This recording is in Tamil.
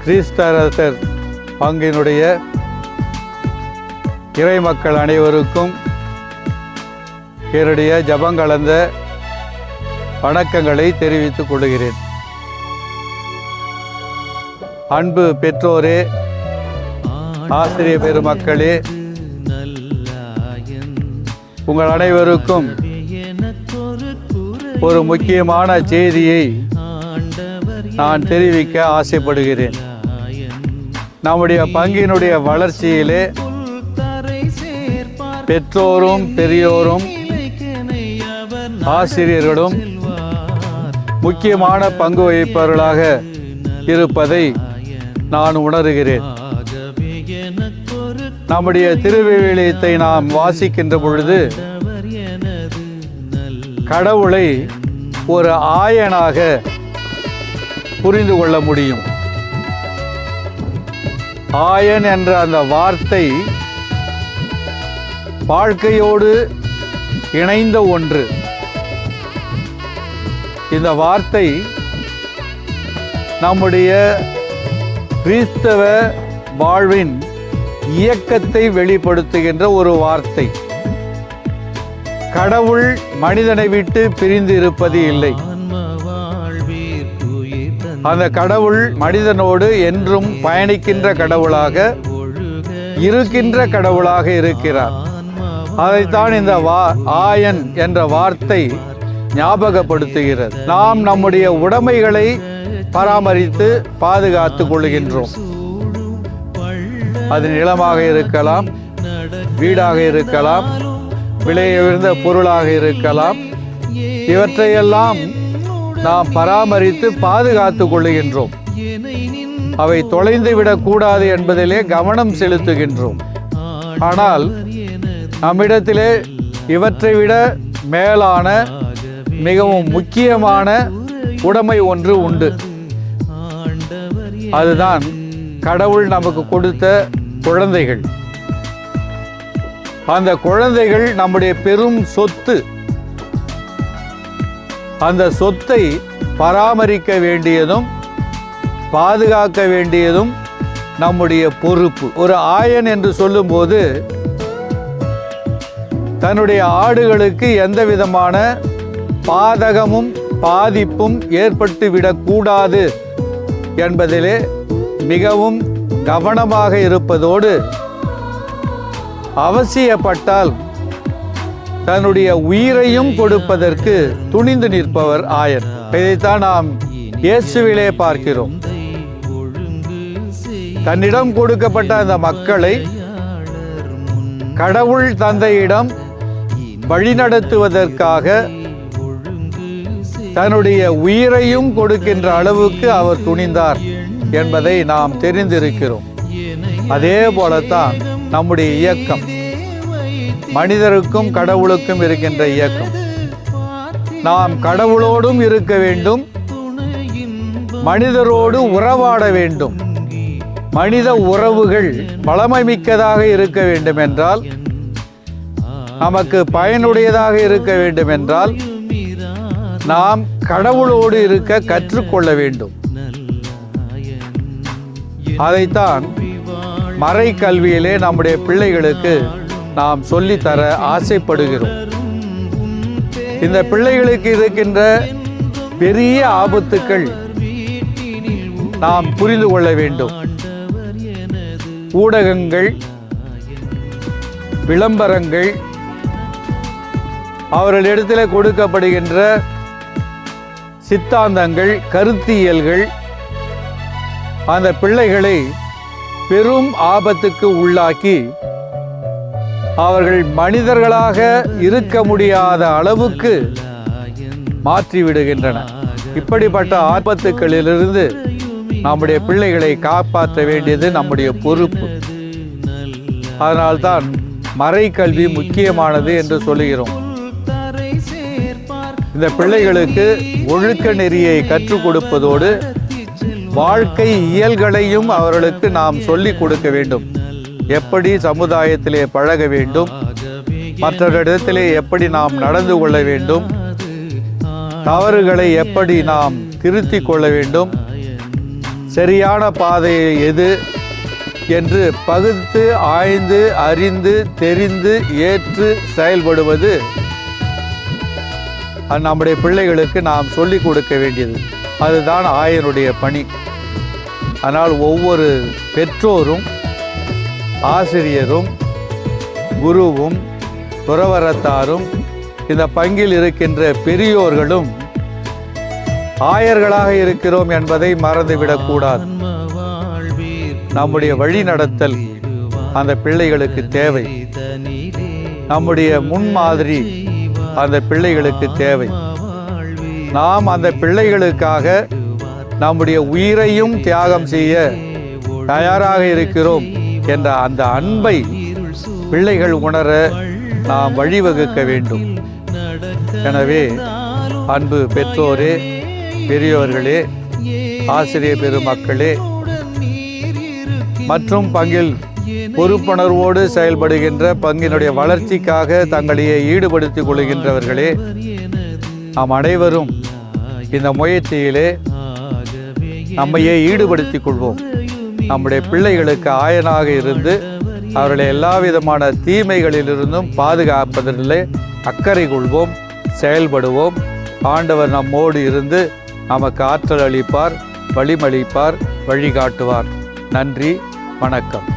கிறிஸ்தரர் பங்கினுடைய இறை மக்கள் அனைவருக்கும் என்னுடைய ஜபங்கலந்த வணக்கங்களை தெரிவித்துக் கொள்கிறேன். அன்பு பெற்றோரே, ஆசிரிய பெருமக்களே, உங்கள் அனைவருக்கும் ஒரு முக்கியமான செய்தியை நான் தெரிவிக்க ஆசைப்படுகிறேன். நம்முடைய பங்கினுடைய வளர்ச்சியிலே பெற்றோரும் பெரியோரும் ஆசிரியர்களும் முக்கியமான பங்கு வகிப்பவர்களாக இருப்பதை நான் உணர்கிறேன். நம்முடைய திருவிவிலியத்தை நாம் வாசிக்கின்ற பொழுது கடவுளை ஒரு ஆயனாக புரிந்து கொள்ள முடியும். ஆயன் என்ற அந்த வார்த்தை வாழ்க்கையோடு இணைந்த ஒன்று. இந்த வார்த்தை நம்முடைய கிறிஸ்தவ வாழ்வின் இயக்கத்தை வெளிப்படுத்துகின்ற ஒரு வார்த்தை. கடவுள் மனிதனை விட்டு பிரிந்து இருப்பது இல்லை. அந்த கடவுள் மனிதனோடு என்றும் பயணிக்கின்ற கடவுளாக இருக்கின்ற கடவுளாக இருக்கிறார். அதைத்தான் இந்த ஆயன் என்ற வார்த்தை ஞாபகப்படுத்துகிறது. நாம் நம்முடைய உடைமைகளை பராமரித்து பாதுகாத்துக் கொள்கின்றோம். அது நிலமாக இருக்கலாம், வீடாக இருக்கலாம், விலையுயர்ந்த பொருளாக இருக்கலாம். இவற்றையெல்லாம் நாம் பராமரித்து பாதுகாத்துக் கொள்கின்றோம். அவை தொலைந்து விடக்கூடாது என்பதிலே கவனம் செலுத்துகின்றோம். ஆனால் நம்மிடத்திலே இவற்றை விட மேலான மிகவும் முக்கியமான உடைமை ஒன்று உண்டு. அதுதான் கடவுள் நமக்கு கொடுத்த குழந்தைகள். அந்த குழந்தைகள் நம்முடைய பெரும் சொத்து. அந்த சொத்தை பராமரிக்க வேண்டியதும் பாதுகாக்க வேண்டியதும் நம்முடைய பொறுப்பு. ஒரு ஆயன் என்று சொல்லும்போது தன்னுடைய ஆடுகளுக்கு எந்த விதமான பாதகமும் பாதிப்பும் ஏற்பட்டு விடக்கூடாது என்பதிலே மிகவும் கவனமாக இருப்பதோடு அவசியப்பட்டால் தன்னுடைய உயிரையும் கொடுப்பதற்கு துணிந்து நிற்பவர் ஆயன். இதைத்தான் நாம் இயேசுவிலே பார்க்கிறோம். தன்னிடம் கொடுக்கப்பட்ட அந்த மக்களை கடவுள் தந்தையிடம் வழிநடத்துவதற்காக தன்னுடைய உயிரையும் கொடுக்கின்ற அளவுக்கு அவர் துணிந்தார் என்பதை நாம் தெரிந்திருக்கிறோம். அதே போலத்தான் நம்முடைய இயக்கம், மனிதருக்கும் கடவுளுக்கும் இருக்கின்ற இயக்கம். நாம் கடவுளோடும் இருக்க வேண்டும், மனிதரோடு உறவாட வேண்டும். மனித உறவுகள் வளமை மிக்கதாக இருக்க வேண்டும் என்றால், நமக்கு பயனுடையதாக இருக்க வேண்டும் என்றால், நாம் கடவுளோடு இருக்க கற்றுக்கொள்ள வேண்டும். அதைத்தான் மறை கல்வியிலே நம்முடைய பிள்ளைகளுக்கு நாம் சொல்லித்தர ஆசைப்படுகிறோம். இந்த பிள்ளைகளுக்கு இருக்கின்ற பெரிய ஆபத்துக்கள் நாம் புரிந்து கொள்ள வேண்டும். ஊடகங்கள், விளம்பரங்கள், அவர்களிடத்தில் கொடுக்கப்படுகின்ற சித்தாந்தங்கள், கருத்தியல்கள் அந்த பிள்ளைகளை பெரும் ஆபத்துக்கு உள்ளாக்கி அவர்கள் மனிதர்களாக இருக்க முடியாத அளவுக்கு மாற்றிவிடுகின்றன. இப்படிப்பட்ட ஆபத்துக்களிலிருந்து நம்முடைய பிள்ளைகளை காப்பாற்ற வேண்டியது நம்முடைய பொறுப்பு. அதனால்தான் மறை கல்வி முக்கியமானது என்று சொல்லுகிறோம். இந்த பிள்ளைகளுக்கு ஒழுக்க நெறியை கற்றுக் கொடுப்பதோடு வாழ்க்கை இயல்களையும் அவர்களுக்கு நாம் சொல்லிக் கொடுக்க வேண்டும். எப்படி சமுதாயத்திலே பழக வேண்டும், மற்றவரிடத்திலே எப்படி நாம் நடந்து கொள்ள வேண்டும், தவறுகளை எப்படி நாம் திருத்திக் கொள்ள வேண்டும், சரியான பாதை எது என்று பகுத்து ஆய்ந்து அறிந்து தெரிந்து ஏற்று செயல்படுவது நம்முடைய பிள்ளைகளுக்கு நாம் சொல்லிக் கொடுக்க வேண்டியது. அதுதான் ஆயனுடைய பணி. ஆனால் ஒவ்வொரு பெற்றோரும் ஆசிரியரும் குருவும் துறவரத்தாரும் இந்த பங்கில் இருக்கின்ற பெரியோர்களும் ஆயர்களாக இருக்கிறோம் என்பதை மறந்துவிடக்கூடாது. நம்முடைய வழி நடத்தல் அந்த பிள்ளைகளுக்கு தேவை. நம்முடைய முன்மாதிரி அந்த பிள்ளைகளுக்கு தேவை. நாம் அந்த பிள்ளைகளுக்காக நம்முடைய உயிரையும் தியாகம் செய்ய தயாராக இருக்கிறோம் என்ற அந்த அன்பை பிள்ளைகள் உணர நாம் வழிவகுக்க வேண்டும். எனவே அன்பு பெற்றோரே, பெரியோர்களே, ஆசிரியர் பெருமக்களே மற்றும் பங்கில் பொறுப்புணர்வோடு செயல்படுகின்ற பங்கினுடைய வளர்ச்சிக்காக தங்களையே ஈடுபடுத்திக் கொள்கின்றவர்களே, நாம் அனைவரும் இந்த முயற்சியிலே நம்மையே ஈடுபடுத்திக் கொள்வோம். நம்முடைய பிள்ளைகளுக்கு ஆயனாக இருந்து அவர்களை எல்லா விதமான தீமைகளிலிருந்தும் பாதுகாப்பதிலே அக்கறை கொள்வோம், செயல்படுவோம். ஆண்டவர் நம்மோடு இருந்து நமக்கு ஆற்றல் அளிப்பார், வழிமளிப்பார், வழிகாட்டுவார். நன்றி, வணக்கம்.